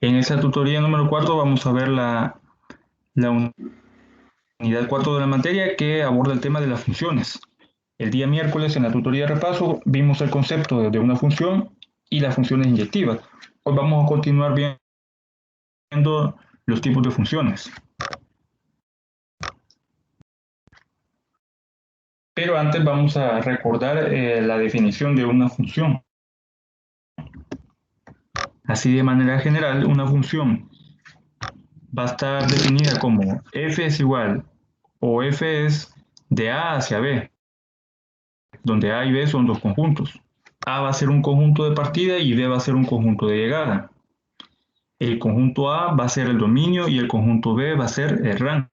En esta tutoría número 4 vamos a ver la unidad 4 de la materia que aborda el tema de las funciones. El día miércoles en la tutoría de repaso vimos el concepto de una función y las funciones inyectivas. Hoy vamos a continuar viendo los tipos de funciones. Pero antes vamos a recordar la definición de una función. Así de manera general, una función va a estar definida como f es igual o f es de A hacia B, donde A y B son dos conjuntos. A va a ser un conjunto de partida y B va a ser un conjunto de llegada. El conjunto A va a ser el dominio y el conjunto B va a ser el rango.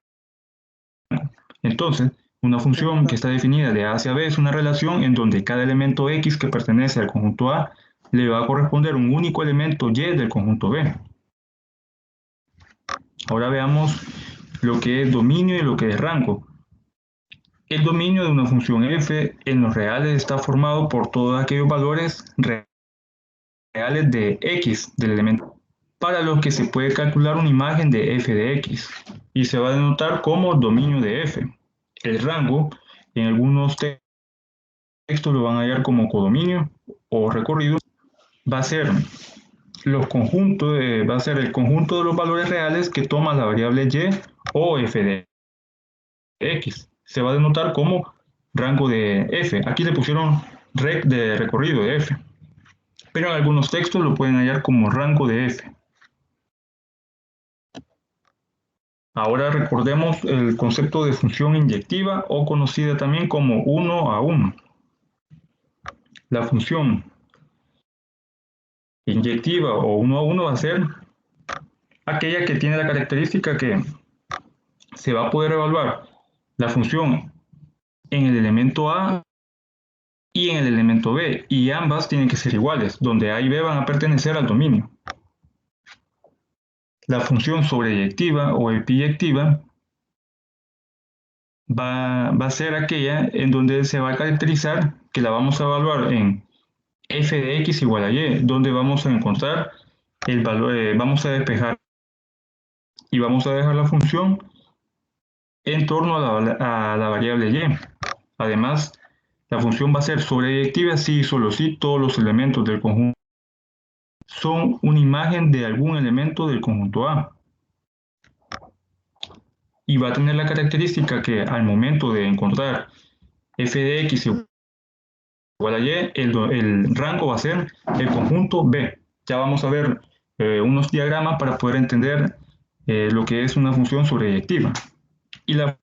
Entonces, una función que está definida de A hacia B es una relación en donde cada elemento X que pertenece al conjunto A le va a corresponder un único elemento Y del conjunto B. Ahora veamos lo que es dominio y lo que es rango. El dominio de una función f en los reales está formado por todos aquellos valores reales de x del elemento, para los que se puede calcular una imagen de f de x, y se va a denotar como dominio de f. El rango, en algunos textos lo van a hallar como codominio o recorrido, va a ser va a ser el conjunto de los valores reales que toma la variable y o f de x. Se va a denotar como rango de f. Aquí le pusieron rec de recorrido de f, pero en algunos textos lo pueden hallar como rango de f. Ahora recordemos el concepto de función inyectiva o conocida también como 1 a 1. La función inyectiva o 1 a 1 va a ser aquella que tiene la característica que se va a poder evaluar la función en el elemento A y en el elemento B, y ambas tienen que ser iguales, donde A y B van a pertenecer al dominio. La función sobreyectiva o epiyectiva va a ser aquella en donde se va a caracterizar que la vamos a evaluar en f de x igual a y, donde vamos a encontrar el valor, vamos a despejar y vamos a dejar la función en torno a la variable y. Además, la función va a ser sobreyectiva si y solo si todos los elementos del conjunto son una imagen de algún elemento del conjunto A. Y va a tener la característica que al momento de encontrar f de x igual a y, el rango va a ser el conjunto B. Ya vamos a ver unos diagramas para poder entender lo que es una función sobreyectiva. Y la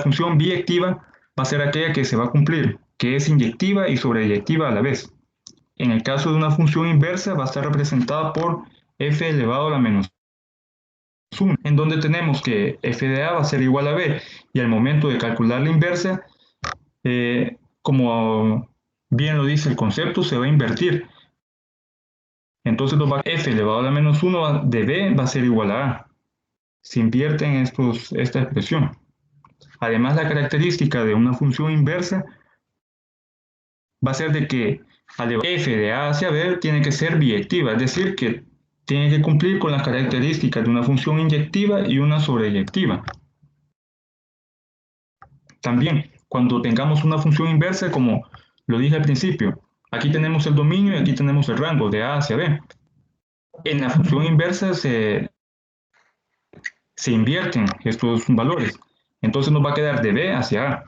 función biyectiva va a ser aquella que se va a cumplir, que es inyectiva y sobreyectiva a la vez. En el caso de una función inversa va a estar representada por f elevado a la menos 1, en donde tenemos que f de a va a ser igual a b, y al momento de calcular la inversa, como bien lo dice el concepto, se va a invertir. Entonces f elevado a la menos 1 de b va a ser igual a a. Se invierte en esta expresión. Además, la característica de una función inversa va a ser de que f de a hacia b tiene que ser biyectiva, es decir, que tiene que cumplir con las características de una función inyectiva y una sobreyectiva. También, cuando tengamos una función inversa, como lo dije al principio, aquí tenemos el dominio y aquí tenemos el rango de a hacia b. En la función inversa se invierten estos valores. Entonces nos va a quedar de b hacia a.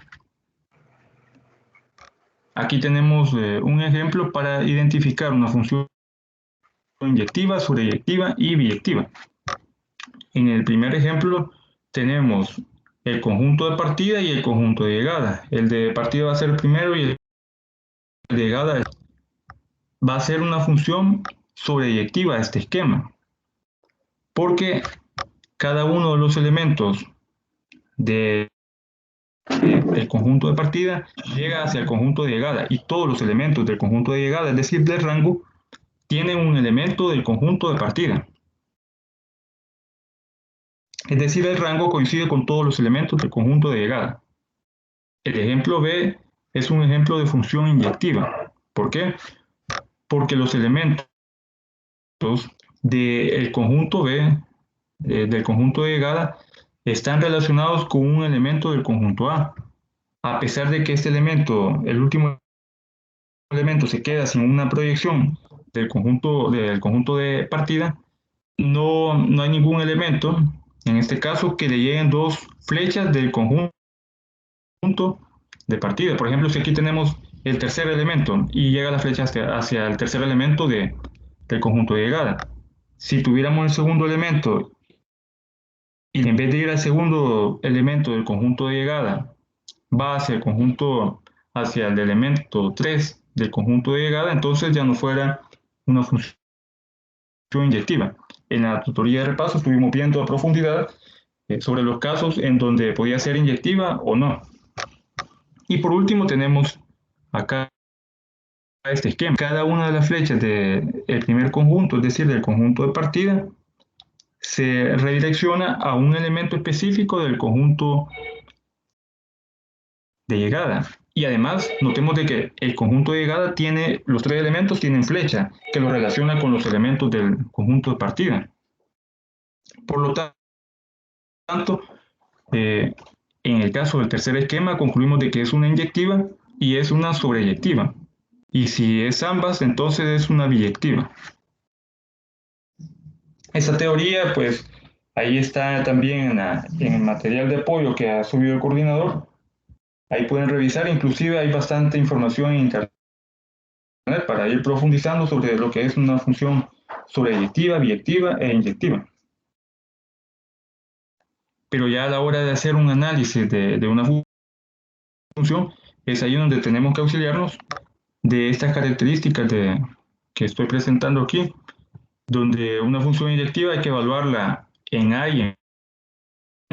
Aquí tenemos un ejemplo para identificar una función inyectiva, sobreyectiva y biyectiva. En el primer ejemplo tenemos el conjunto de partida y el conjunto de llegada. El de partida va a ser el primero y el de llegada va a ser una función sobreyectiva a este esquema, porque cada uno de los elementos del conjunto de partida llega hacia el conjunto de llegada, y todos los elementos del conjunto de llegada, es decir, del rango, tienen un elemento del conjunto de partida. Es decir, el rango coincide con todos los elementos del conjunto de llegada. El ejemplo B es un ejemplo de función inyectiva. ¿Por qué? Porque los elementos del conjunto B, del conjunto de llegada, están relacionados con un elemento del conjunto A pesar de que este elemento, el último elemento, se queda sin una proyección del conjunto de partida, no hay ningún elemento, en este caso, que le lleguen dos flechas del conjunto de partida. Por ejemplo, si aquí tenemos el tercer elemento y llega la flecha hacia el tercer elemento del conjunto de llegada. Si tuviéramos el segundo elemento y en vez de ir al segundo elemento del conjunto de llegada, va hacia el elemento 3 del conjunto de llegada, entonces ya no fuera una función inyectiva. En la tutoría de repaso estuvimos viendo a profundidad sobre los casos en donde podía ser inyectiva o no. Y por último tenemos acá este esquema. Cada una de las flechas del primer conjunto, es decir, del conjunto de partida, se redirecciona a un elemento específico del conjunto de llegada. Y además, notemos de que el conjunto de llegada tiene, los tres elementos tienen flecha, que lo relaciona con los elementos del conjunto de partida. Por lo tanto, en el caso del tercer esquema, concluimos de que es una inyectiva y es una sobreyectiva. Y si es ambas, entonces es una biyectiva. Esa teoría, pues, ahí está también en el material de apoyo que ha subido el coordinador. Ahí pueden revisar, inclusive hay bastante información en internet para ir profundizando sobre lo que es una función sobreyectiva, biyectiva e inyectiva. Pero ya a la hora de hacer un análisis de una función, es ahí donde tenemos que auxiliarnos de estas características que estoy presentando aquí, donde una función inyectiva hay que evaluarla en A y en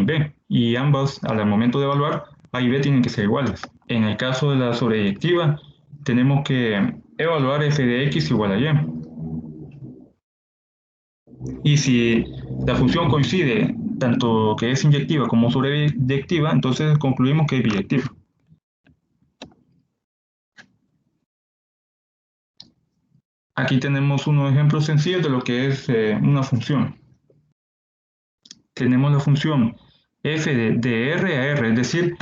B, y ambas al momento de evaluar A y B tienen que ser iguales. En el caso de la sobreyectiva, tenemos que evaluar f de x igual a y. Y si la función coincide tanto que es inyectiva como sobreyectiva, entonces concluimos que es biyectiva. Aquí tenemos unos ejemplos sencillos de lo que es una función. Tenemos la función f de R a R, es decir,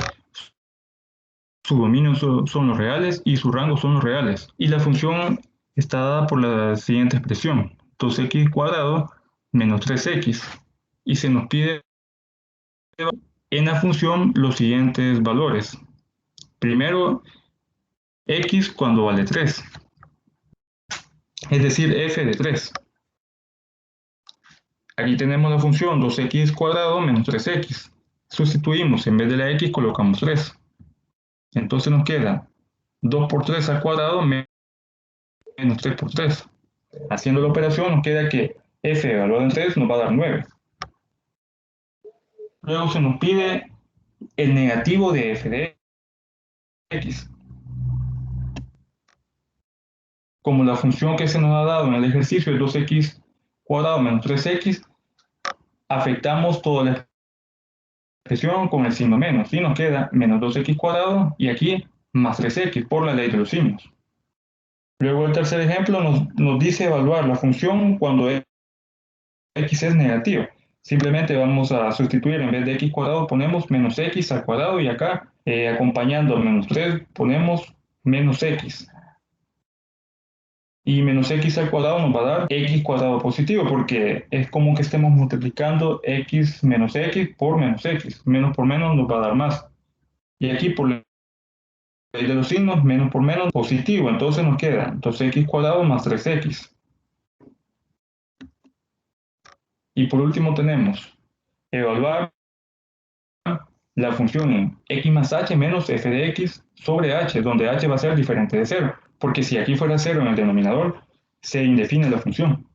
su dominio son los reales y su rango son los reales. Y la función está dada por la siguiente expresión, 2x cuadrado menos 3x. Y se nos pide en la función los siguientes valores. Primero, x cuando vale 3, es decir, f de 3. Aquí tenemos la función 2x cuadrado menos 3x. Sustituimos, en vez de la x colocamos 3. Entonces nos queda 2 por 3 al cuadrado menos 3 por 3. Haciendo la operación nos queda que f evaluado en 3 nos va a dar 9. Luego se nos pide el negativo de f de x. Como la función que se nos ha dado en el ejercicio es 2x cuadrado menos 3x, afectamos toda la expresión con el signo menos. Y nos queda menos 2x cuadrado y aquí más 3x por la ley de los signos. Luego el tercer ejemplo nos dice evaluar la función cuando x es negativa. Simplemente vamos a sustituir, en vez de x cuadrado ponemos menos x al cuadrado y acá acompañando menos 3 ponemos menos x. Y menos x al cuadrado nos va a dar x cuadrado positivo porque es como que estemos multiplicando x menos x por menos x. Menos por menos nos va a dar más. Y aquí por la ley de los signos, menos por menos positivo. Entonces nos queda 2x cuadrado más 3x. Y por último tenemos evaluar la función en x más h menos f de x sobre h, donde h va a ser diferente de 0, porque si aquí fuera 0 en el denominador, se indefine la función.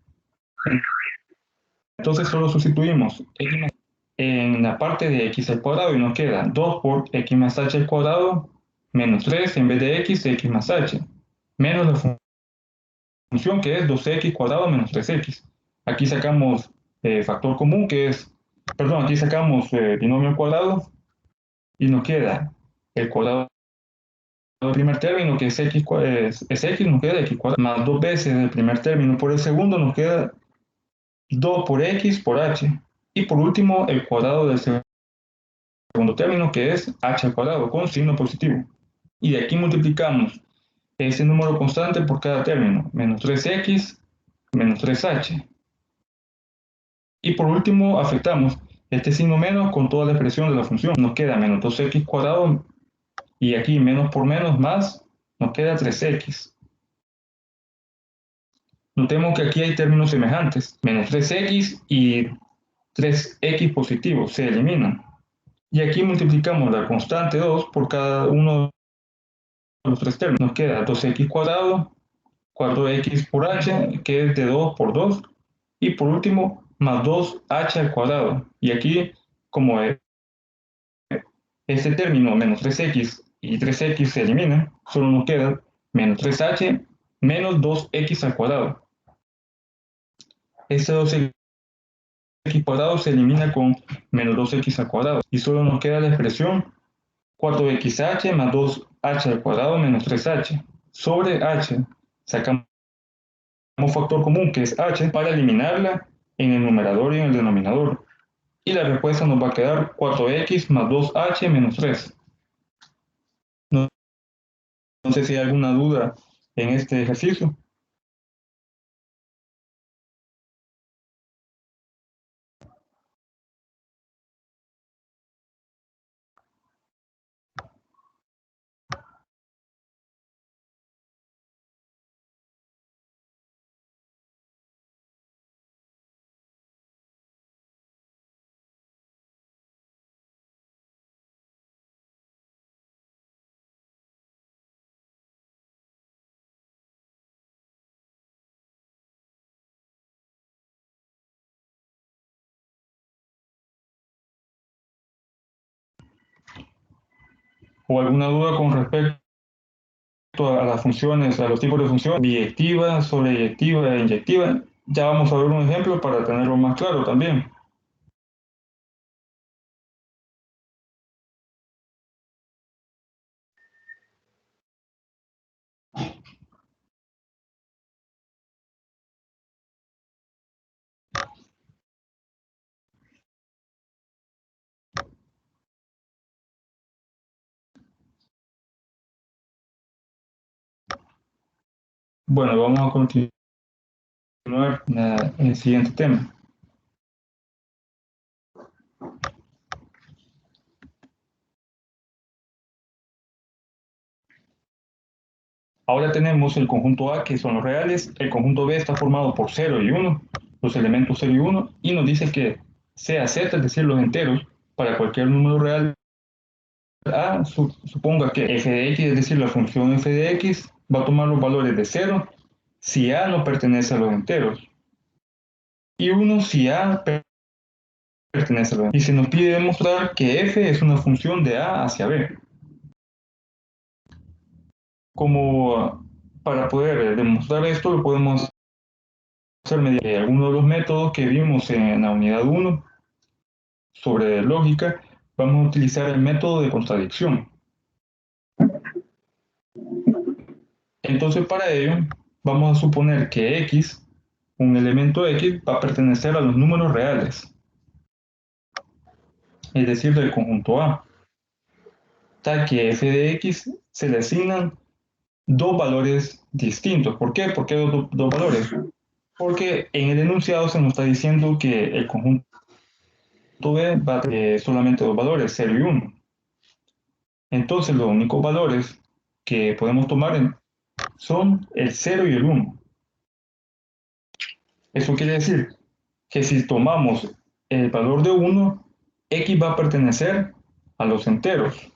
Entonces solo sustituimos x más en la parte de x al cuadrado y nos queda 2 por x más h al cuadrado menos 3 en vez de x más h, menos la función que es 2x cuadrado menos 3x. Aquí sacamos factor común que es, perdón, aquí sacamos binomio al cuadrado y nos queda el cuadrado del primer término que es x, es x, nos queda x cuadrado más dos veces el primer término por el segundo nos queda 2 por x por h, y por último el cuadrado del segundo término, que es h al cuadrado con signo positivo. Y de aquí multiplicamos ese número constante por cada término, menos 3x menos 3h. Y por último afectamos este signo menos con toda la expresión de la función. Nos queda menos 2x cuadrado, y aquí menos por menos más, nos queda 3x. Notemos que aquí hay términos semejantes, menos 3x y 3x positivo, se eliminan. Y aquí multiplicamos la constante 2 por cada uno de los tres términos. Nos queda 2x cuadrado, 4x por h, que es de 2 por 2, y por último, más 2h al cuadrado. Y aquí, como este término, menos 3x y 3x se eliminan, solo nos queda menos 3h menos 2x al cuadrado. Este 2x cuadrado se elimina con menos 2x al cuadrado, y solo nos queda la expresión 4xh más 2h al cuadrado menos 3h. Sobre h sacamos un factor común que es h para eliminarla en el numerador y en el denominador. Y la respuesta nos va a quedar 4x más 2h menos 3. No, no sé si hay alguna duda en este ejercicio. ¿O alguna duda con respecto a las funciones, a los tipos de funciones, biyectiva, sobreyectiva e inyectiva? Ya vamos a ver un ejemplo para tenerlo más claro también. Bueno, vamos a continuar en el siguiente tema. Ahora tenemos el conjunto A, que son los reales, el conjunto B está formado por 0 y 1, los elementos 0 y 1, y nos dice que sea z, es decir, los enteros, para cualquier número real A, suponga que f de x, es decir, la función f de x, va a tomar los valores de 0 si A no pertenece a los enteros, y 1 si A pertenece a los enteros. Y se nos pide demostrar que f es una función de A hacia B. Como para poder demostrar esto, lo podemos hacer mediante alguno de los métodos que vimos en la unidad 1 sobre lógica. Vamos a utilizar el método de contradicción. Entonces, para ello, vamos a suponer que x, un elemento x, va a pertenecer a los números reales, es decir, del conjunto A, tal que f de x se le asignan dos valores distintos. ¿Por qué? ¿Por qué dos valores? Porque en el enunciado se nos está diciendo que el conjunto B va a tener solamente dos valores, 0 y 1. Entonces, los únicos valores que podemos tomar son el 0 y el 1. Eso quiere decir que si tomamos el valor de 1, x va a pertenecer a los enteros.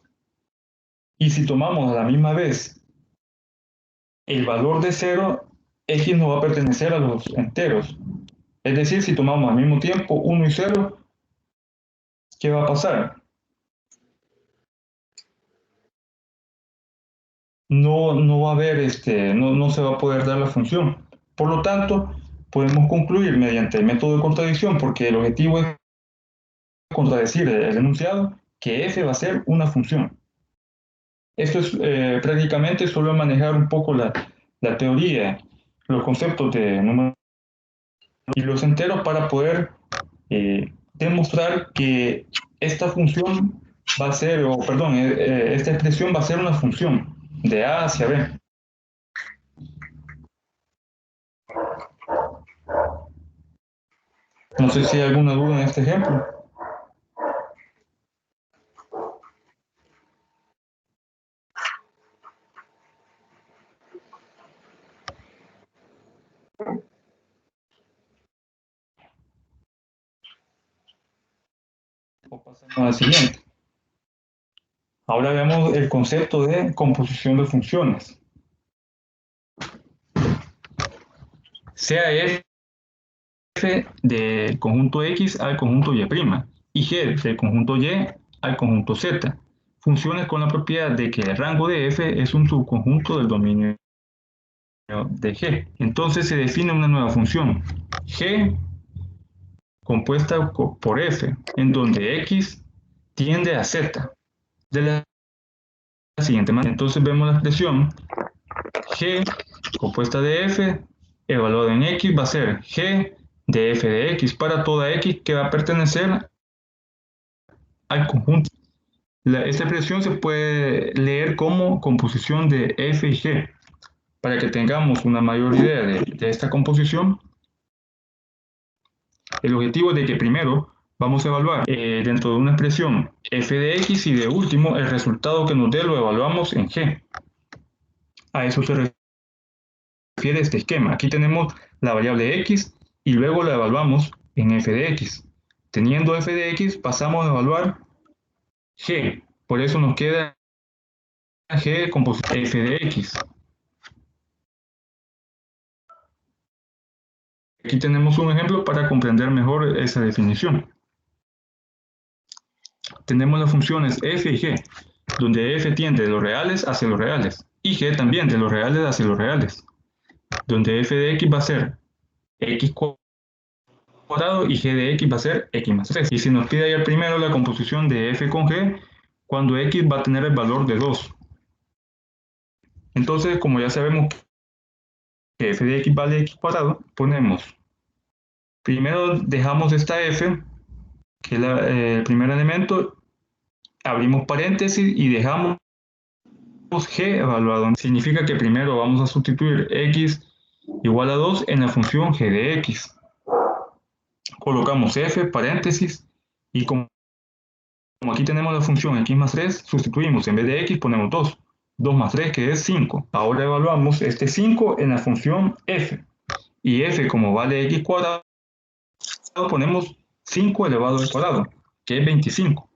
Y si tomamos a la misma vez el valor de 0, x no va a pertenecer a los enteros. Es decir, si tomamos al mismo tiempo 1 y 0, ¿qué va a pasar? No va a haber, no se va a poder dar la función. Por lo tanto, podemos concluir mediante el método de contradicción, porque el objetivo es contradecir el enunciado, que f va a ser una función. Esto es prácticamente solo manejar un poco la teoría, los conceptos de números. y los enteros para poder demostrar que esta función va a ser, o perdón, esta expresión va a ser una función de A hacia B. No sé si hay alguna duda en este ejemplo. O pasamos al siguiente. Ahora vemos el concepto de composición de funciones. Sea f del conjunto X al conjunto Y' y g del conjunto Y al conjunto Z. Funciones con la propiedad de que el rango de f es un subconjunto del dominio de G. Entonces se define una nueva función, G compuesta por f, en donde X tiende a Z, de la siguiente manera. Entonces vemos la expresión G compuesta de f evaluada en X va a ser G de f de X para toda X que va a pertenecer al conjunto. Esta expresión se puede leer como composición de f y g. Para que tengamos una mayor idea de esta composición, el objetivo es de que primero vamos a evaluar dentro de una expresión f de x y de último el resultado que nos dé lo evaluamos en g. A eso se refiere este esquema. Aquí tenemos la variable x y luego la evaluamos en f de x. Teniendo f de x pasamos a evaluar g. Por eso nos queda g composición f de x. Aquí tenemos un ejemplo para comprender mejor esa definición. Tenemos las funciones f y g, donde f tiende de los reales hacia los reales, y g también de los reales hacia los reales, donde f de x va a ser x cuadrado y g de x va a ser x más 3. Y si nos pide ahí primero la composición de f con g, cuando x va a tener el valor de 2. Entonces, como ya sabemos que f de x vale x cuadrado, ponemos, primero dejamos esta f, que es el primer elemento, abrimos paréntesis y dejamos g evaluado. Significa que primero vamos a sustituir x igual a 2 en la función g de x. Colocamos f, paréntesis, y como aquí tenemos la función x más 3, sustituimos en vez de x ponemos 2. 2 más 3 que es 5. Ahora evaluamos este 5 en la función f. Y f como vale x cuadrado, ponemos 5 elevado al cuadrado, que es 25.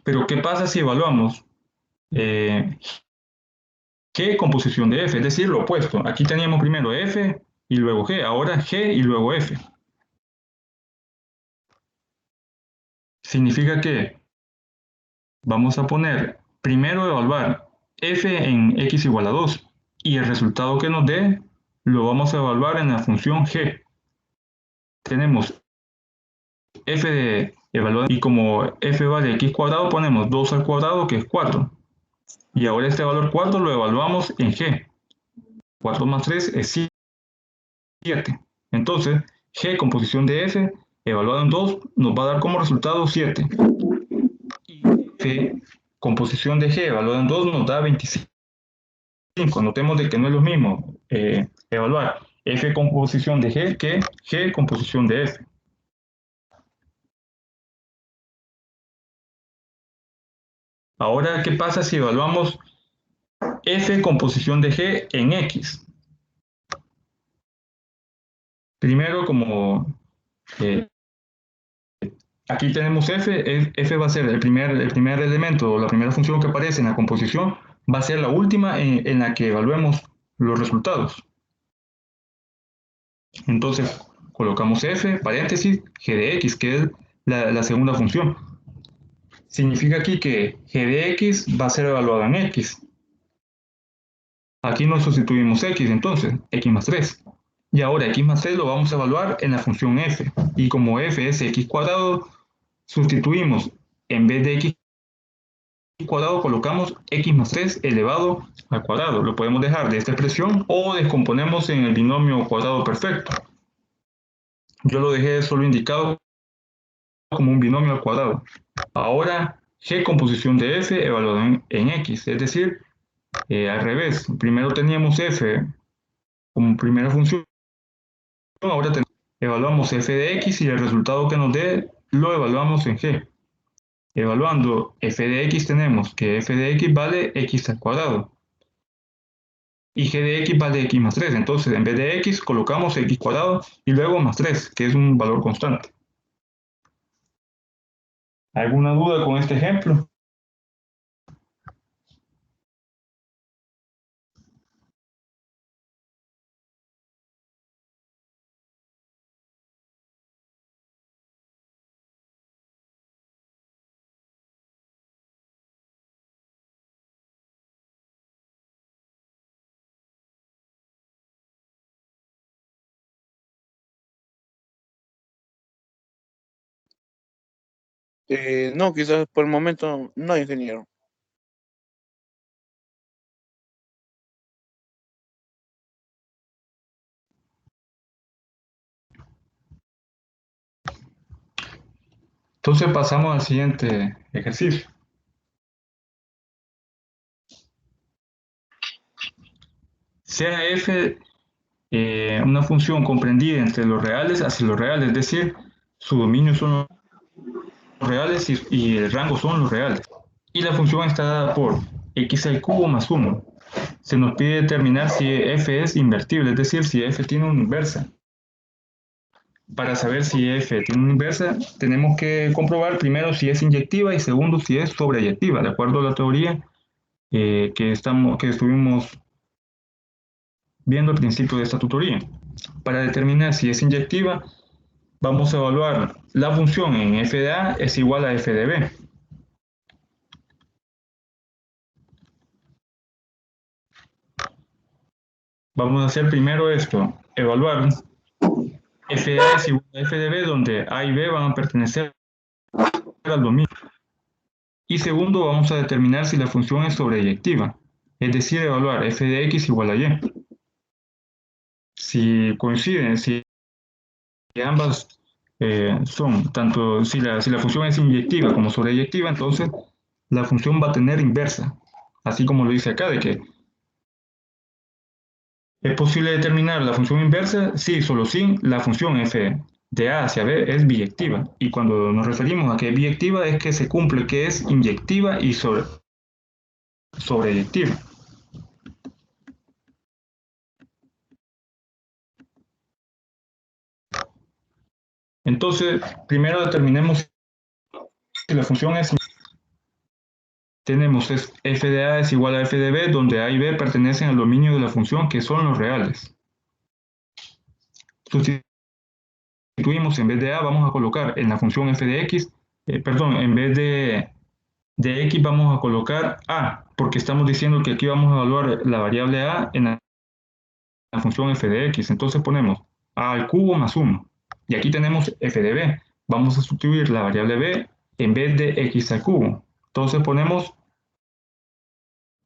Pero ¿qué pasa si evaluamos g composición de f? Es decir, lo opuesto. Aquí teníamos primero f y luego g, ahora g y luego f. Significa que vamos a poner primero evaluar f en x igual a 2 y el resultado que nos dé lo vamos a evaluar en la función g. Tenemos f de evaluado y como f vale x cuadrado ponemos 2 al cuadrado que es 4. Y ahora este valor 4 lo evaluamos en g. 4 más 3 es 7. Entonces, g composición de f evaluado en 2 nos va a dar como resultado 7. Y f composición de g evaluado en 2 nos da 25. Notemos de que no es lo mismo evaluar f composición de g que g composición de f. Ahora, ¿qué pasa si evaluamos f composición de g en x? Primero, como aquí tenemos f va a ser el primer elemento o la primera función que aparece en la composición, va a ser la última en la que evaluemos los resultados. Entonces, colocamos f, paréntesis, g de x, que es la segunda función. Significa aquí que g de x va a ser evaluado en x. Aquí no sustituimos x, entonces, x más 3. Y ahora x más 3 lo vamos a evaluar en la función f. Y como f es x cuadrado, sustituimos en vez de x cuadrado colocamos x más 3 elevado al cuadrado. Lo podemos dejar de esta expresión o descomponemos en el binomio cuadrado perfecto. Yo lo dejé solo indicado como un binomio al cuadrado. Ahora, g composición de f evaluado en x, es decir, al revés. Primero teníamos f como primera función, ahora evaluamos f de x y el resultado que nos dé lo evaluamos en g. Evaluando f de x tenemos que f de x vale x al cuadrado y g de x vale x más 3. Entonces, en vez de x colocamos x cuadrado y luego más 3, que es un valor constante. ¿Alguna duda con este ejemplo? No, quizás por el momento no, ingeniero. Entonces pasamos al siguiente ejercicio. Sea f una función comprendida entre los reales hacia los reales, es decir, su dominio son los reales y el rango son los reales. Y la función está dada por x al cubo más 1. Se nos pide determinar si f es invertible, es decir, si f tiene una inversa. Para saber si f tiene una inversa, tenemos que comprobar primero si es inyectiva y segundo si es sobreyectiva, de acuerdo a la teoría que estuvimos viendo al principio de esta tutoría. Para determinar si es inyectiva, vamos a evaluar la función en f de a es igual a f de b. Vamos a hacer primero esto, evaluar f de a es igual a f de b, donde a y b van a pertenecer al dominio. Y segundo, vamos a determinar si la función es sobreyectiva, es decir, evaluar f de x igual a y. Si coinciden, si ambas son, tanto si la función es inyectiva como sobreyectiva, entonces la función va a tener inversa, así como lo dice acá, de que ¿es posible determinar la función inversa? Sí, solo si la función f de a hacia b es biyectiva. Y cuando nos referimos a que es biyectiva es que se cumple que es inyectiva y sobreyectiva. Entonces, primero determinemos si la función es. Tenemos f de a es igual a f de b, donde a y b pertenecen al dominio de la función que son los reales. Sustituimos en vez de a, vamos a colocar en la función f de x, en vez de x vamos a colocar a, porque estamos diciendo que aquí vamos a evaluar la variable a en la función f de x. Entonces ponemos a al cubo más 1. Y aquí tenemos f de b. Vamos a sustituir la variable b en vez de x al cubo. Entonces ponemos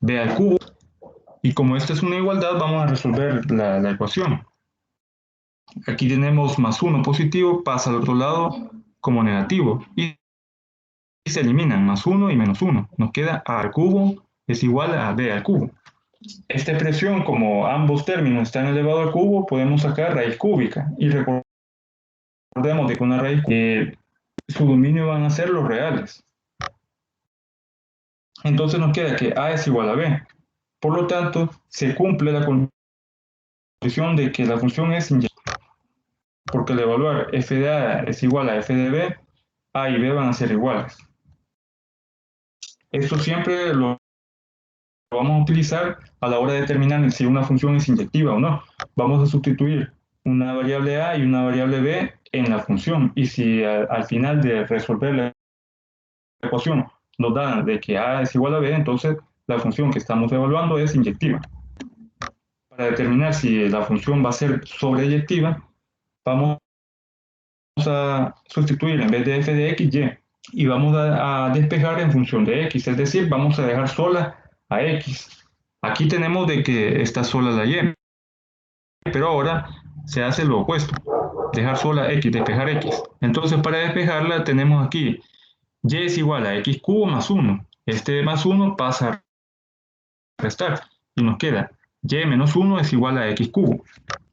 b al cubo. Y como esta es una igualdad, vamos a resolver la ecuación. Aquí tenemos más 1 positivo, pasa al otro lado como negativo. Y se eliminan más 1 y menos 1. Nos queda a al cubo es igual a b al cubo. Esta expresión, como ambos términos están elevados al cubo, podemos sacar raíz cúbica. Y recordemos de que una raíz su dominio van a ser los reales. Entonces nos queda que a es igual a b. Por lo tanto, se cumple la condición de que la función es inyectiva. Porque al evaluar f de a es igual a f de b, a y b van a ser iguales. Esto siempre lo vamos a utilizar a la hora de determinar si una función es inyectiva o no. Vamos a sustituir una variable a y una variable b en la función. Y si al final de resolver la ecuación nos da de que a es igual a b, entonces la función que estamos evaluando es inyectiva. Para determinar si la función va a ser sobreyectiva, vamos a sustituir en vez de f de x, y. y vamos a despejar en función de x, es decir, vamos a dejar sola a x. Aquí tenemos de que está sola la y, pero ahora se hace lo opuesto, dejar sola x, despejar x. Entonces para despejarla tenemos aquí y es igual a x cubo más 1. Este más 1 pasa a restar y nos queda y menos 1 es igual a x cubo.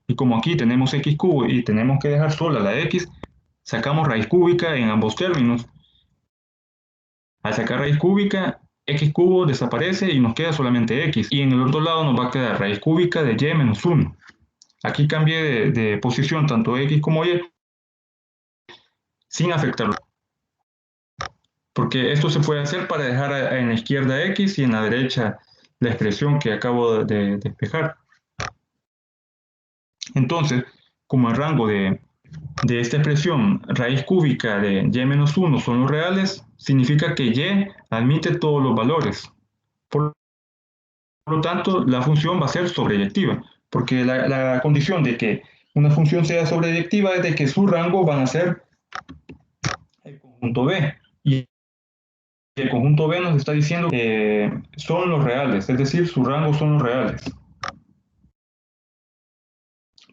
Y como aquí tenemos x cubo y tenemos que dejar sola la x, sacamos raíz cúbica en ambos términos. Al sacar raíz cúbica, x cubo desaparece y nos queda solamente x. Y en el otro lado nos va a quedar raíz cúbica de y menos 1. Aquí cambié de posición tanto x como y sin afectarlo. Porque esto se puede hacer para dejar en la izquierda x y en la derecha la expresión que acabo de despejar. Entonces, como el rango de esta expresión raíz cúbica de y menos 1 son los reales, significa que y admite todos los valores. Por lo tanto, la función va a ser sobreyectiva, porque la condición de que una función sea sobreyectiva es de que su rango van a ser el conjunto B. Y el conjunto B nos está diciendo que son los reales, es decir, su rango son los reales.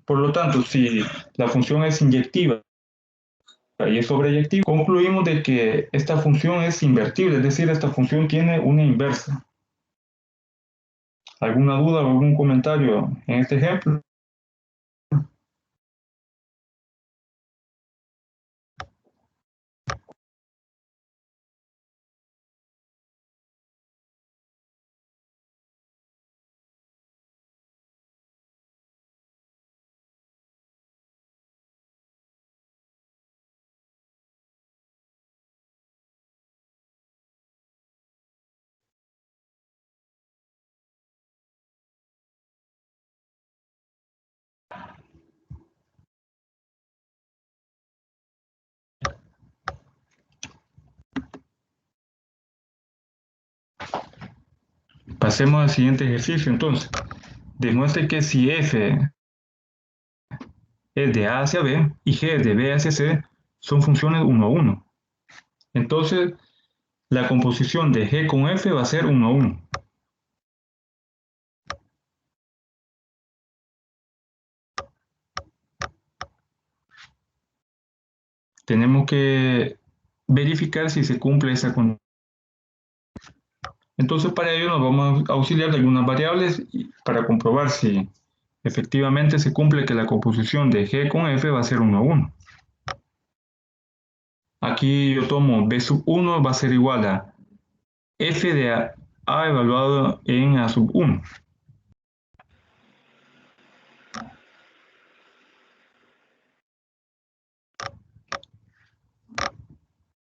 Por lo tanto, si la función es inyectiva y es sobreyectiva, concluimos de que esta función es invertible, es decir, esta función tiene una inversa. ¿Alguna duda o algún comentario en este ejemplo? Pasemos al siguiente ejercicio entonces. Demuestre que si f es de A hacia B y g es de B hacia C, son funciones 1 a 1. Entonces, la composición de g con f va a ser 1 a 1. Tenemos que verificar si se cumple esa condición. Entonces, para ello nos vamos a auxiliar de algunas variables para comprobar si efectivamente se cumple que la composición de g con f va a ser 1 a 1. Aquí yo tomo b sub 1 va a ser igual a f de a evaluado en a sub 1.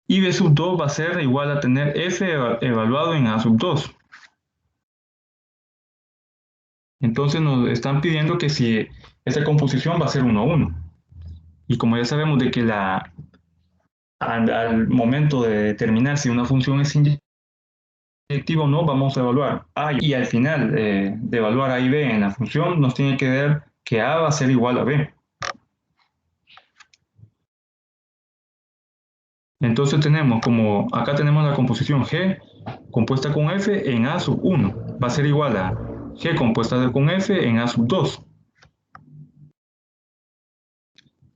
Y b sub 2 va a ser igual a tener f evaluado en a sub 2. Entonces nos están pidiendo que si esta composición va a ser 1 a 1. Y como ya sabemos de que al momento de determinar si una función es inyectiva o no, vamos a evaluar a y al final de evaluar a y b en la función nos tiene que dar que a va a ser igual a b. Entonces tenemos como, acá tenemos la composición g compuesta con f en a sub 1. Va a ser igual a g compuesta con f en a sub 2.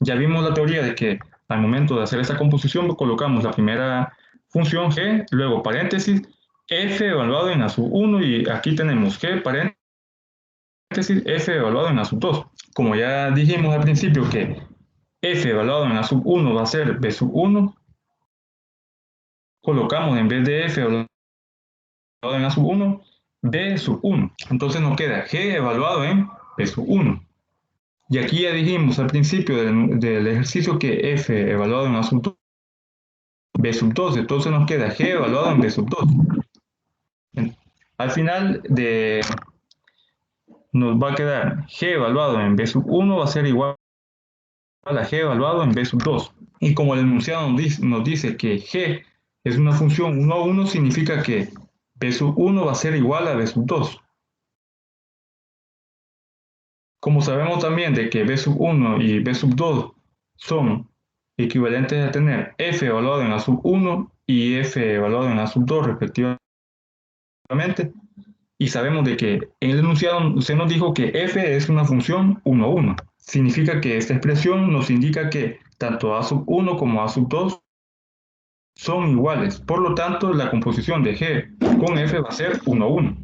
Ya vimos la teoría de que al momento de hacer esta composición colocamos la primera función g, luego paréntesis, f evaluado en a sub 1 y aquí tenemos g paréntesis, f evaluado en a sub 2. Como ya dijimos al principio que f evaluado en a sub 1 va a ser b sub 1, colocamos en vez de f evaluado en a sub 1, b sub 1. Entonces nos queda g evaluado en b sub 1. Y aquí ya dijimos al principio del ejercicio que f evaluado en a sub 2, b sub 2, entonces nos queda g evaluado en b sub 2. Al final nos va a quedar g evaluado en b sub 1 va a ser igual a g evaluado en b sub 2. Y como el enunciado nos dice que g es una función 1 a 1, significa que b sub 1 va a ser igual a b sub 2. Como sabemos también de que b sub 1 y b sub 2 son equivalentes a tener f evaluado en a sub 1 y f evaluado en A sub 2 respectivamente. Y sabemos de que en el enunciado se nos dijo que f es una función 1, 1. Significa que esta expresión nos indica que tanto A sub 1 como A sub 2 son iguales. Por lo tanto, la composición de G con F va a ser 1, 1.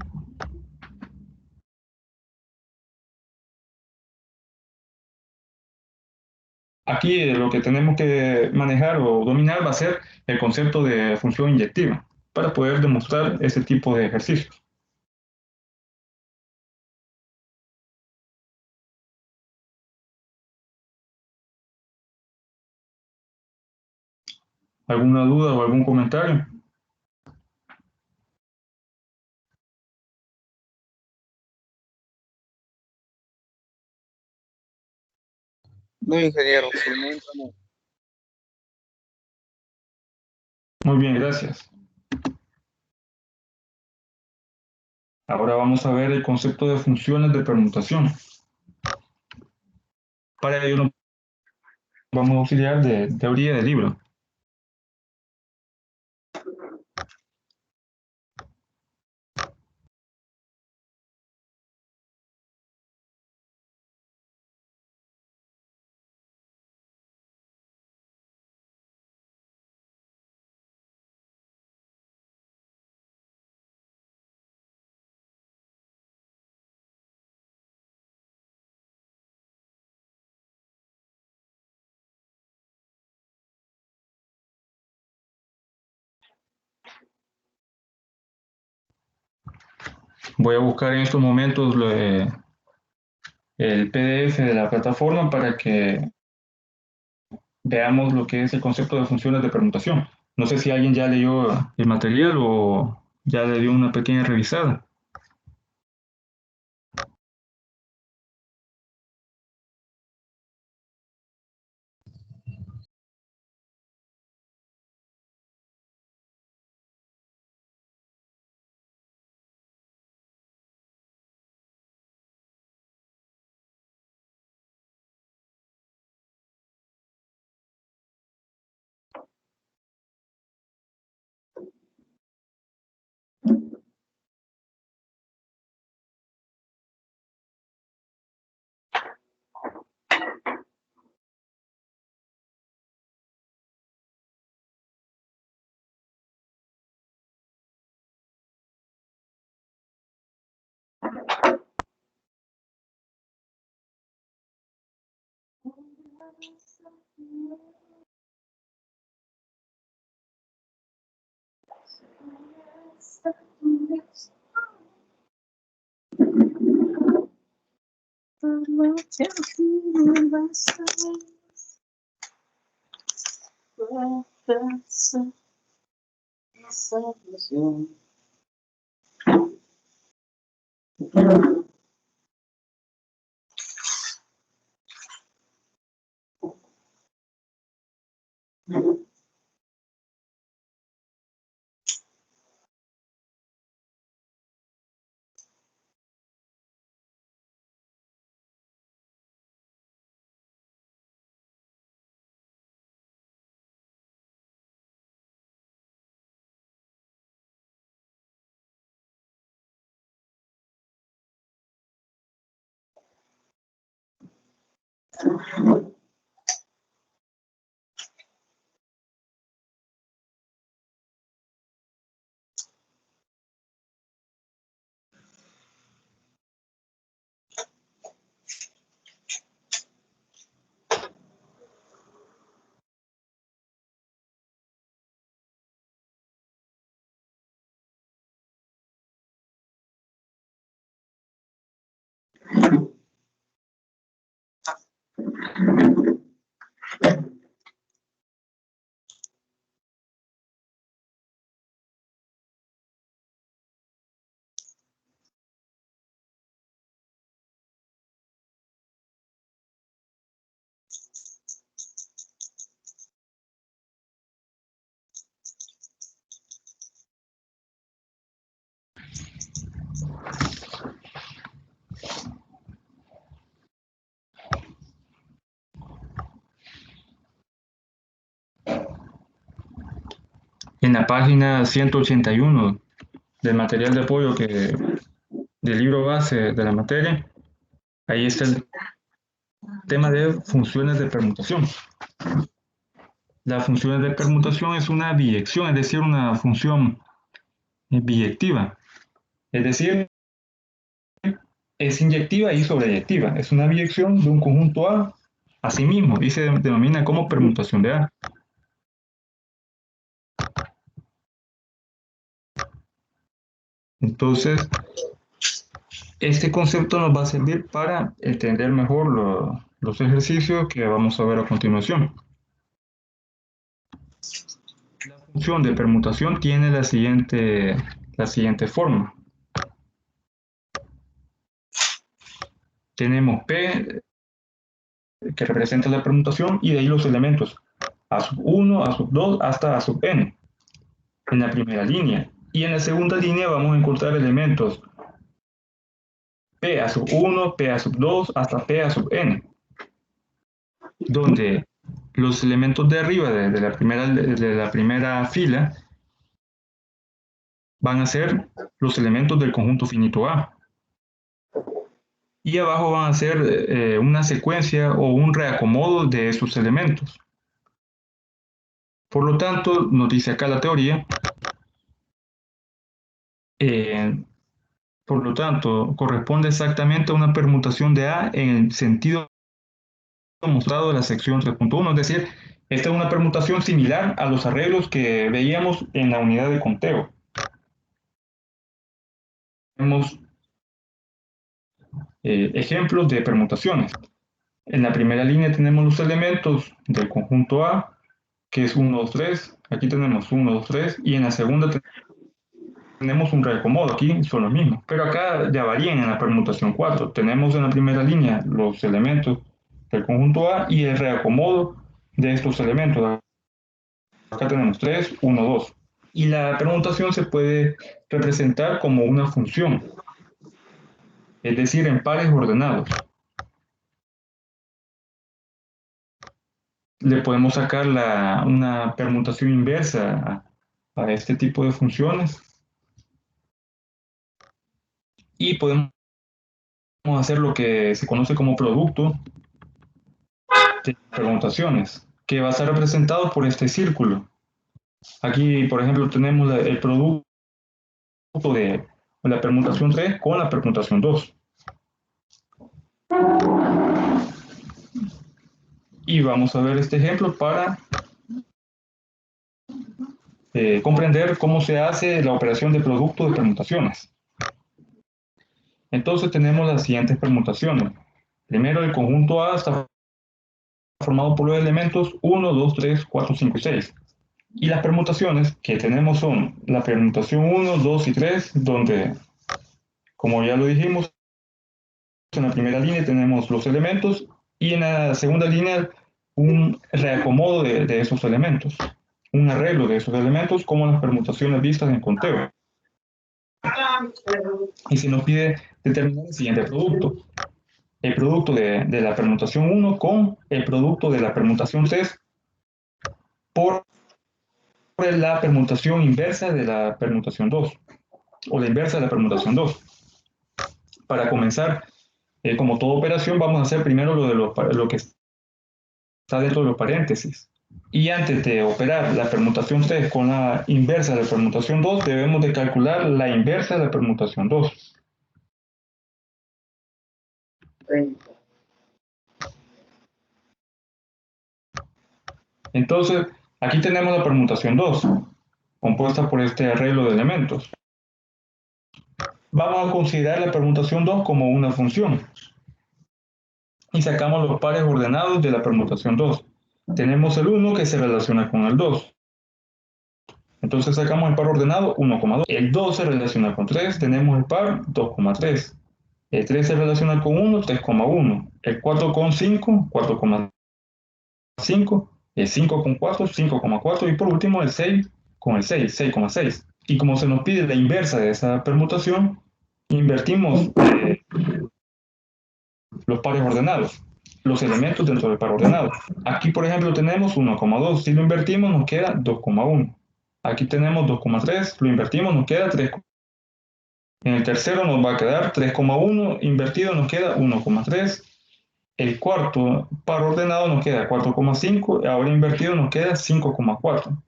Aquí lo que tenemos que manejar o dominar va a ser el concepto de función inyectiva para poder demostrar este tipo de ejercicios. ¿Alguna duda o algún comentario? No, ingeniero, por el momento no. Muy bien, gracias. Ahora vamos a ver el concepto de funciones de permutación. Para ello nos vamos a auxiliar de teoría del libro. Voy a buscar en estos momentos el PDF de la plataforma para que veamos lo que es el concepto de funciones de permutación. No sé si alguien ya leyó el material o ya le dio una pequeña revisada. En la página 181 del material de apoyo del libro base de la materia, ahí está el tema de funciones de permutación. Las funciones de permutación es una biyección, es decir, una función biyectiva. Es decir, es inyectiva y sobreyectiva. Es una biyección de un conjunto A sí mismo y se denomina como permutación de A. Entonces, este concepto nos va a servir para entender mejor los ejercicios que vamos a ver a continuación. La función de permutación tiene la siguiente forma. Tenemos P, que representa la permutación, y de ahí los elementos A sub 1, A sub 2, hasta A sub n, en la primera línea. Y en la segunda línea vamos a encontrar elementos P a sub 1, P a sub 2, hasta P a sub n, donde los elementos de arriba de la primera fila van a ser los elementos del conjunto finito A. Y abajo van a ser una secuencia o un reacomodo de esos elementos. Por lo tanto, nos dice acá la teoría, por lo tanto, corresponde exactamente a una permutación de A en el sentido mostrado de la sección 3.1, es decir, esta es una permutación similar a los arreglos que veíamos en la unidad de conteo. Tenemos ejemplos de permutaciones. En la primera línea tenemos los elementos del conjunto A, que es 1, 2, 3. Aquí tenemos 1, 2, 3. Y en la segunda tenemos un reacomodo. Aquí son los mismos. Pero acá ya varían en la permutación 4. Tenemos en la primera línea los elementos del conjunto A y el reacomodo de estos elementos. Acá tenemos 3, 1, 2. Y la permutación se puede representar como una función, es decir, en pares ordenados. Le podemos sacar una permutación inversa a este tipo de funciones y podemos hacer lo que se conoce como producto de permutaciones, que va a estar representado por este círculo. Aquí, por ejemplo, tenemos el producto de la permutación 3 con la permutación 2. Y vamos a ver este ejemplo para comprender cómo se hace la operación de producto de permutaciones. Entonces tenemos las siguientes permutaciones. Primero, el conjunto A está formado por los elementos 1, 2, 3, 4, 5 y 6. Y las permutaciones que tenemos son la permutación 1, 2 y 3, donde, como ya lo dijimos, en la primera línea tenemos los elementos y en la segunda línea un reacomodo de esos elementos, un arreglo de esos elementos como las permutaciones vistas en conteo. Y se nos pide determinar el siguiente producto. El producto de la permutación 1 con el producto de la permutación 3 por la permutación inversa de la permutación 2, o la inversa de la permutación 2. Para comenzar, como toda operación, vamos a hacer primero lo que está dentro de los paréntesis. Y antes de operar la permutación 3 con la inversa de la permutación 2, debemos de calcular la inversa de la permutación 2. Entonces, aquí tenemos la permutación 2, compuesta por este arreglo de elementos. Vamos a considerar la permutación 2 como una función. Y sacamos los pares ordenados de la permutación 2. Tenemos el 1 que se relaciona con el 2. Entonces sacamos el par ordenado 1,2. El 2 se relaciona con 3, tenemos el par 2,3. El 3 se relaciona con 1, 3,1. El 4 con 5, 4,5. El 5 con 4, 5,4. Y por último el 6 con el 6, 6,6. Y como se nos pide la inversa de esa permutación, invertimos los pares ordenados, los elementos dentro del par ordenado. Aquí, por ejemplo, tenemos 1,2. Si lo invertimos, nos queda 2,1. Aquí tenemos 2,3, lo invertimos, nos queda 3. En el tercero nos va a quedar 3,1, invertido nos queda 1,3. El cuarto par ordenado nos queda 4,5, ahora invertido nos queda 5,4.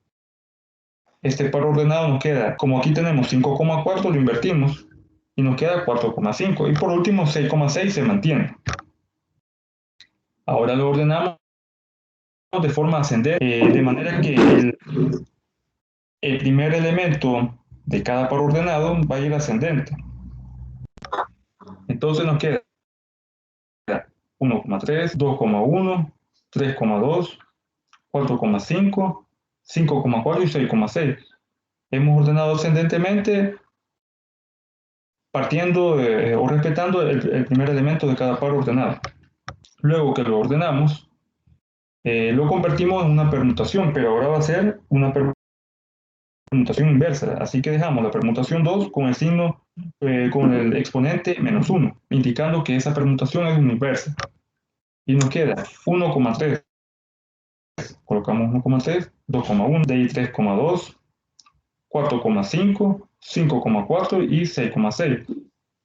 Este par ordenado nos queda, como aquí tenemos 5,4, lo invertimos y nos queda 4,5. Y por último 6,6 se mantiene. Ahora lo ordenamos de forma ascendente, de manera que el primer elemento de cada par ordenado va a ir ascendente. Entonces nos queda 1,3, 2,1, 3,2, 4,5, 5,4 y 6,6. Hemos ordenado ascendentemente partiendo o respetando el primer elemento de cada par ordenado. Luego que lo ordenamos, lo convertimos en una permutación, pero ahora va a ser una permutación inversa. Así que dejamos la permutación 2 con el signo, con el exponente -1, indicando que esa permutación es una inversa. Y nos queda 1,3. Colocamos 1,3, 2,1, de ahí 3,2, 4,5, 5,4 y 6,6.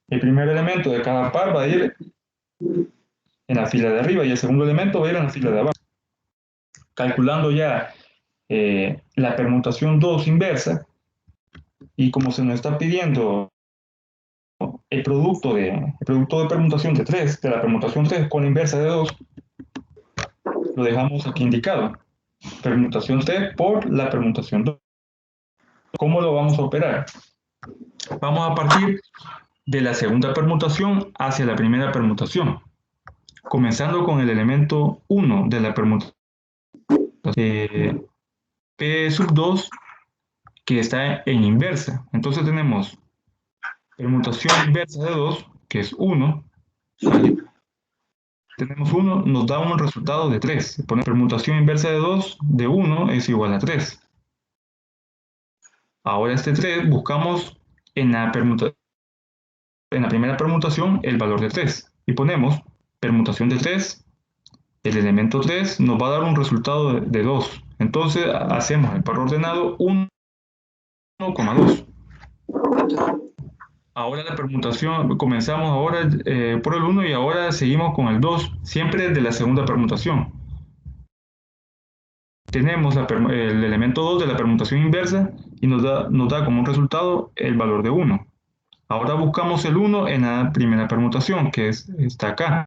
El primer elemento de cada par va a ir en la fila de arriba y el segundo elemento va a ir en la fila de abajo. Calculando ya la permutación 2 inversa, y como se nos está pidiendo el producto de permutación de 3, de la permutación 3 con la inversa de 2, lo dejamos aquí indicado. Permutación 3 por la permutación 2. ¿Cómo lo vamos a operar? Vamos a partir de la segunda permutación hacia la primera permutación, comenzando con el elemento 1 de la permutación P sub 2, que está en inversa. Entonces tenemos permutación inversa de 2, que es 1. Aquí tenemos 1, nos da un resultado de 3. Permutación inversa de 2 de 1 es igual a 3. Ahora este 3 buscamos en la primera permutación el valor de 3. Y ponemos permutación de 3. El elemento 3 nos va a dar un resultado de 2. Entonces hacemos el par ordenado 1,2. Ahora la permutación, comenzamos ahora por el 1 y ahora seguimos con el 2, siempre de la segunda permutación. Tenemos el elemento 2 de la permutación inversa y nos da como un resultado el valor de 1. Ahora buscamos el 1 en la primera permutación, que está acá.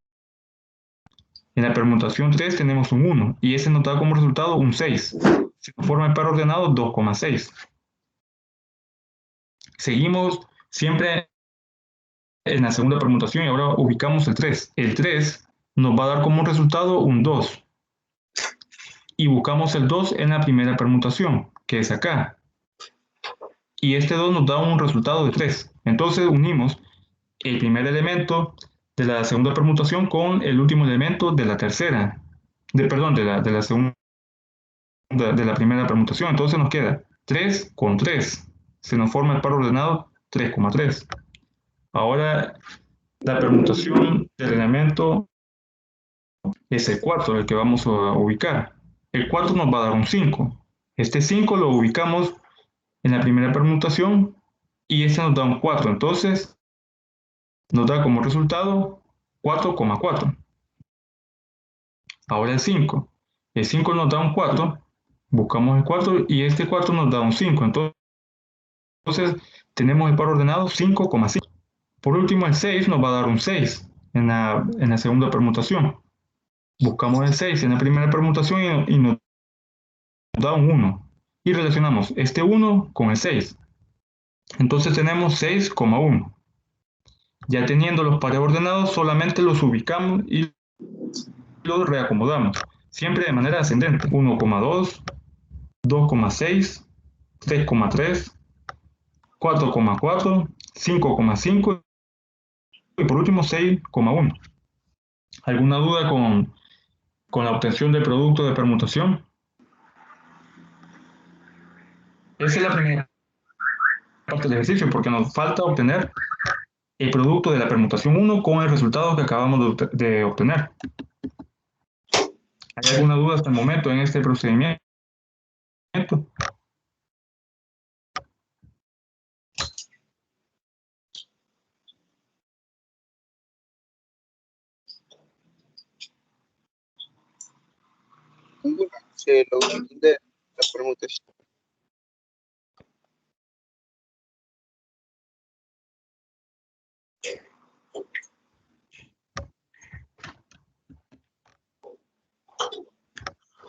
En la permutación 3 tenemos un 1 y ese nos da como resultado un 6. Se forma el par ordenado 2,6. Seguimos siempre en la segunda permutación y ahora ubicamos el 3. El 3 nos va a dar como resultado un 2. Y buscamos el 2 en la primera permutación, que es acá. Y este 2 nos da un resultado de 3. Entonces unimos el primer elemento de la segunda permutación con el último elemento de la tercera. De la segunda, de la primera permutación. Entonces nos queda 3 con 3. Se nos forma el par ordenado 3,3. Ahora la permutación del elemento es el cuarto, el que vamos a ubicar. El cuarto nos va a dar un 5. Este 5 lo ubicamos en la primera permutación y este nos da un 4. Entonces nos da como resultado 4,4. Ahora el 5. El 5 nos da un 4. Buscamos el 4 y este 4 nos da un 5. Entonces tenemos el par ordenado 5,5. Por último el 6 nos va a dar un 6 en la segunda permutación. Buscamos el 6 en la primera permutación y nos da un 1. Y relacionamos este 1 con el 6. Entonces tenemos 6,1. Ya teniendo los pares ordenados, solamente los ubicamos y los reacomodamos, siempre de manera ascendente. 1,2, 2,6, 3,3, 4,4, 5,5 y por último 6,1. ¿Alguna duda con la obtención del producto de permutación? Esa es la primera parte del ejercicio, porque nos falta obtener el producto de la permutación 1 con el resultado que acabamos de obtener. ¿Hay alguna duda hasta el momento en este procedimiento? dice longitud de la permutación.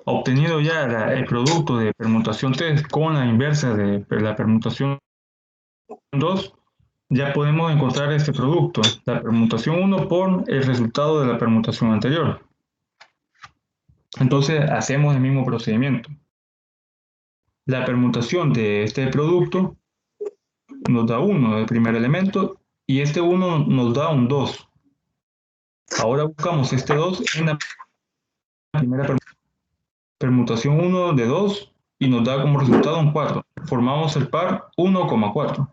Obtenido ya el producto de permutación 3 con la inversa de la permutación 2, ya podemos encontrar este producto, la permutación 1 por el resultado de la permutación anterior. Entonces hacemos el mismo procedimiento. La permutación de este producto nos da 1 del primer elemento y este 1 nos da un 2. Ahora buscamos este 2 en la primera permutación 1 de 2 y nos da como resultado un 4. Formamos el par 1,4.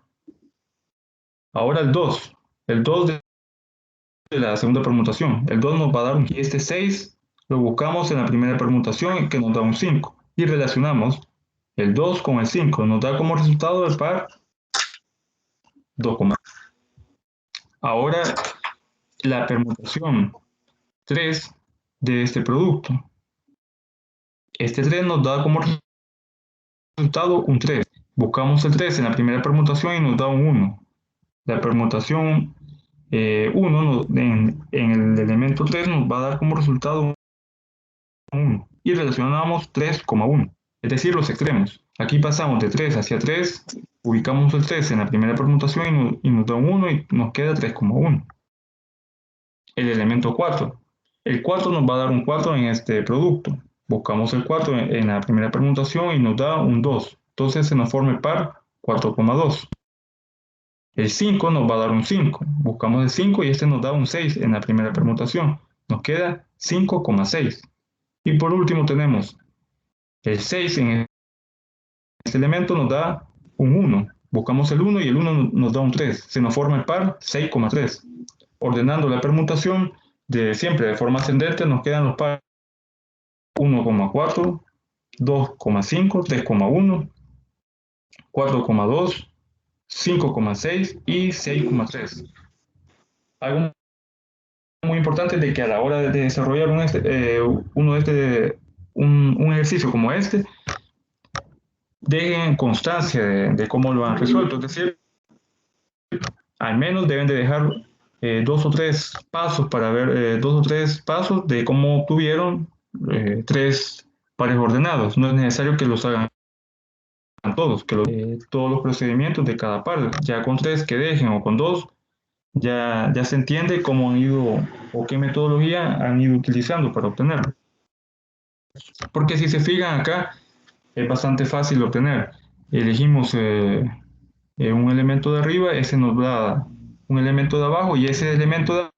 Ahora el 2 de la segunda permutación. El 2 nos va a dar un 5. Y este 6 lo buscamos en la primera permutación que nos da un 5. Y relacionamos el 2 con el 5. Nos da como resultado el par 2. Ahora la permutación 3 de este producto. Este 3 nos da como resultado un 3. Buscamos el 3 en la primera permutación y nos da un 1. La permutación 1 en el elemento 3 nos va a dar como resultado 1. Y relacionamos 3,1. Es decir, los extremos. Aquí pasamos de 3 hacia 3, ubicamos el 3 en la primera permutación y nos da un 1 y nos queda 3,1. El elemento 4. El 4 nos va a dar un 4 en este producto. Buscamos el 4 en la primera permutación y nos da un 2. Entonces se nos forma el par 4,2. El 5 nos va a dar un 5. Buscamos el 5 y este nos da un 6 en la primera permutación. Nos queda 5,6. Y por último tenemos el 6 en este elemento nos da un 1. Buscamos el 1 y el 1 nos da un 3. Se nos forma el par 6,3. Ordenando la permutación de siempre de forma ascendente nos quedan los pares 1,4, 2,5, 3,1, 4,2, 5,6 y 6,3. Algo muy importante es de que a la hora de desarrollar un ejercicio como este, dejen constancia de cómo lo han resuelto. Es decir, al menos deben de dejar 2 o 3 pasos para ver 2 o 3 pasos de cómo obtuvieron 3 pares ordenados. No es necesario que los hagan todos, todos los procedimientos de cada par. Ya con 3 que dejen o con 2, ya se entiende cómo han ido o qué metodología han ido utilizando para obtenerlo. Porque si se fijan acá, es bastante fácil obtener. Elegimos un elemento de arriba, ese nos da un elemento de abajo y ese elemento de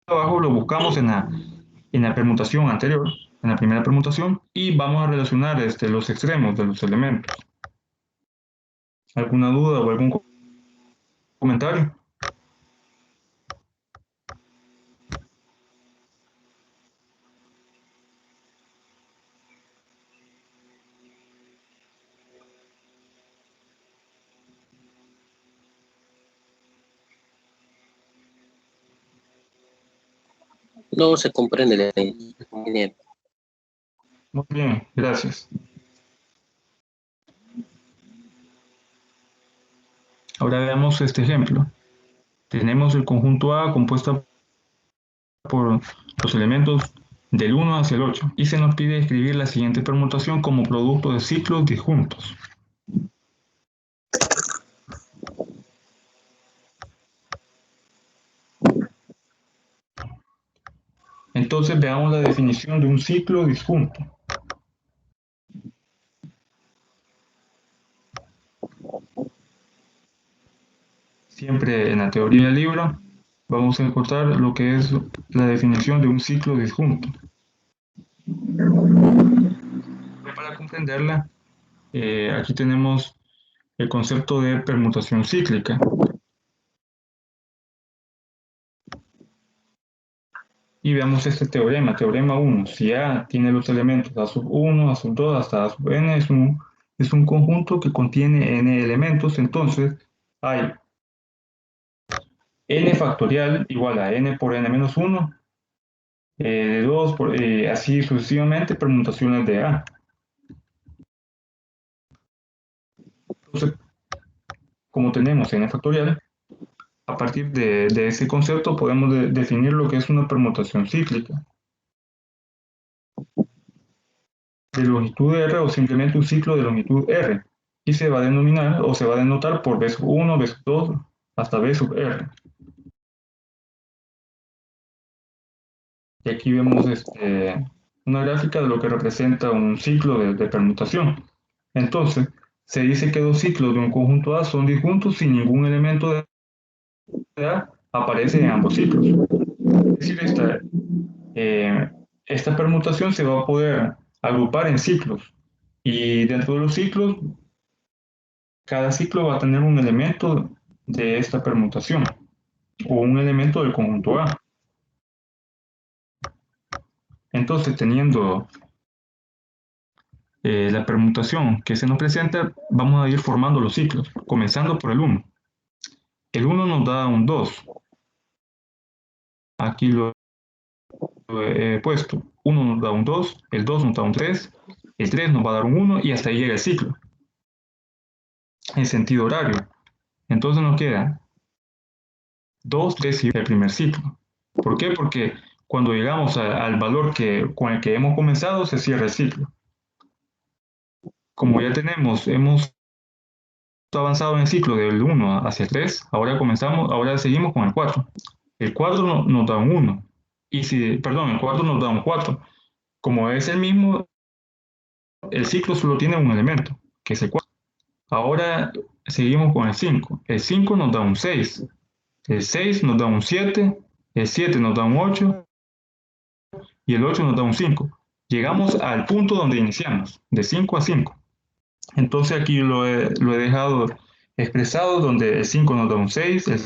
abajo lo buscamos en la permutación anterior, en la primera permutación, y vamos a relacionar los extremos de los elementos. ¿Alguna duda o algún comentario? No se comprende, ingeniero. Muy bien, gracias. Ahora veamos este ejemplo. Tenemos el conjunto A compuesto por los elementos del 1 hacia el 8 y se nos pide escribir la siguiente permutación como producto de ciclos disjuntos. Entonces veamos la definición de un ciclo disjunto. Siempre en la teoría del libro vamos a encontrar lo que es la definición de un ciclo disjunto. Para comprenderla, aquí tenemos el concepto de permutación cíclica. Y veamos este teorema, teorema 1. Si A tiene los elementos A sub 1, A sub 2, hasta A sub n, es un conjunto que contiene n elementos, entonces hay n factorial igual a n por n menos 1, de 2, así sucesivamente, permutaciones de A. Entonces, como tenemos n factorial, a partir de ese concepto podemos definir lo que es una permutación cíclica de longitud R o simplemente un ciclo de longitud R, y se va a denominar o se va a denotar por B sub 1, B sub 2, hasta B sub R. Y aquí vemos una gráfica de lo que representa un ciclo de permutación. Entonces, se dice que dos ciclos de un conjunto A son disjuntos si ningún elemento de A aparece en ambos ciclos. Es decir, esta permutación se va a poder agrupar en ciclos. Y dentro de los ciclos, cada ciclo va a tener un elemento de esta permutación o un elemento del conjunto A. Entonces, teniendo la permutación que se nos presenta, vamos a ir formando los ciclos, comenzando por el 1. El 1 nos da un 2. Aquí lo he puesto. 1 nos da un 2, el 2 nos da un 3, el 3 nos va a dar un 1 y hasta ahí llega el ciclo, en sentido horario. Entonces nos queda 2, 3 y el primer ciclo. ¿Por qué? Porque cuando llegamos al valor con el que hemos comenzado, se cierra el ciclo. Como ya hemos avanzado en el ciclo del 1 hacia el 3, ahora seguimos con el 4. El 4 nos da un 1. El 4 nos da un 4. Como es el mismo, el ciclo solo tiene un elemento, que es el 4. Ahora seguimos con el 5. El 5 nos da un 6. El 6 nos da un 7. El 7 nos da un 8. Y el 8 nos da un 5. Llegamos al punto donde iniciamos, de 5 a 5. Entonces aquí lo he dejado expresado, donde el 5 nos da un 6, el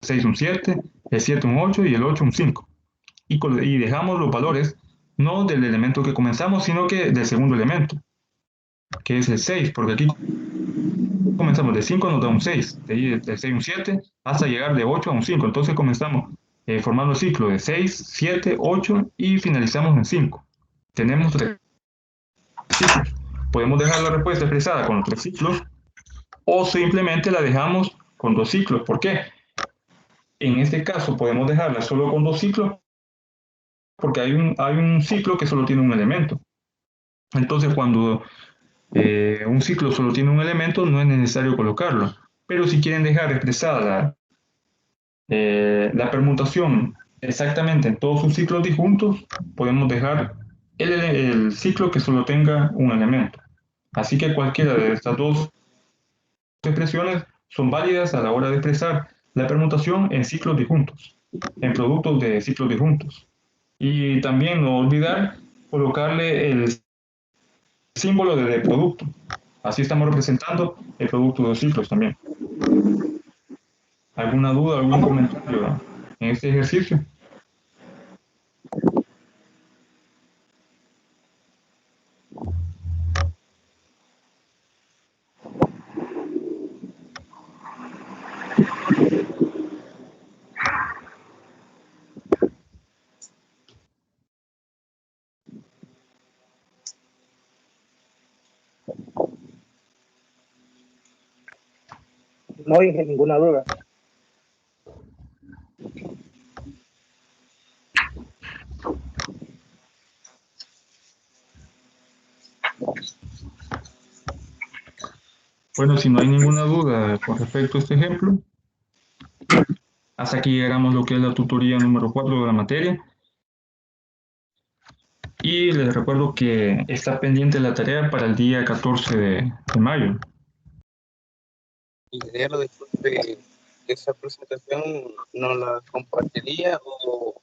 6 un 7, el 7 un 8 y el 8 un 5. Y dejamos los valores no del elemento que comenzamos, sino que del segundo elemento, que es el 6, porque aquí comenzamos de 5 nos da un 6, de ahí del 6 un 7, hasta llegar de 8 a un 5. Entonces comenzamos formando el ciclo de 6, 7, 8 y finalizamos en 5. Tenemos 3 ciclos. Podemos dejar la respuesta expresada con los 3 ciclos o simplemente la dejamos con 2 ciclos. ¿Por qué? En este caso podemos dejarla solo con 2 ciclos porque hay un ciclo que solo tiene un elemento. Entonces, cuando un ciclo solo tiene un elemento, no es necesario colocarlo. Pero si quieren dejar expresada la permutación exactamente en todos sus ciclos disjuntos, podemos dejar el ciclo que solo tenga un elemento. Así que cualquiera de estas dos expresiones son válidas a la hora de expresar la permutación en ciclos disjuntos, en productos de ciclos disjuntos. Y también no olvidar colocarle el símbolo de producto. Así estamos representando el producto de los ciclos también. ¿Alguna duda, algún comentario en este ejercicio? No hay ninguna duda. Bueno, si no hay ninguna duda con respecto a este ejemplo, hasta aquí llegamos a lo que es la tutoría número 4 de la materia. Y les recuerdo que está pendiente la tarea para el día 14 de mayo. Ingeniero, disculpe, esa presentación no la compartiría o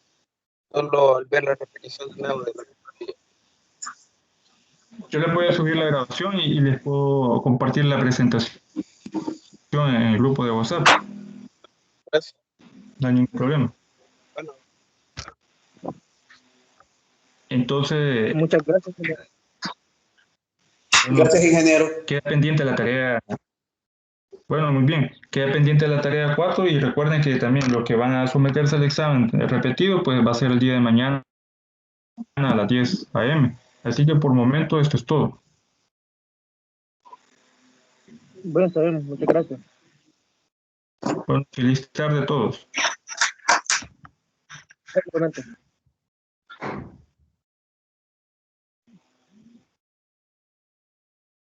solo al ver la repetición de nuevo de la compartiría. Yo les voy a subir la grabación y les puedo compartir la presentación en el grupo de WhatsApp. Gracias. No hay ningún problema. Bueno, Entonces, Muchas gracias, señor. bueno, Gracias, ingeniero. queda pendiente la tarea Bueno, muy bien. Queda pendiente la tarea 4 y recuerden que también lo que van a someterse al examen repetido, pues va a ser el día de mañana a las 10 a.m. Así que por el momento esto es todo. Bueno, está bien, muchas gracias. Bueno, feliz tarde a todos. Igualmente.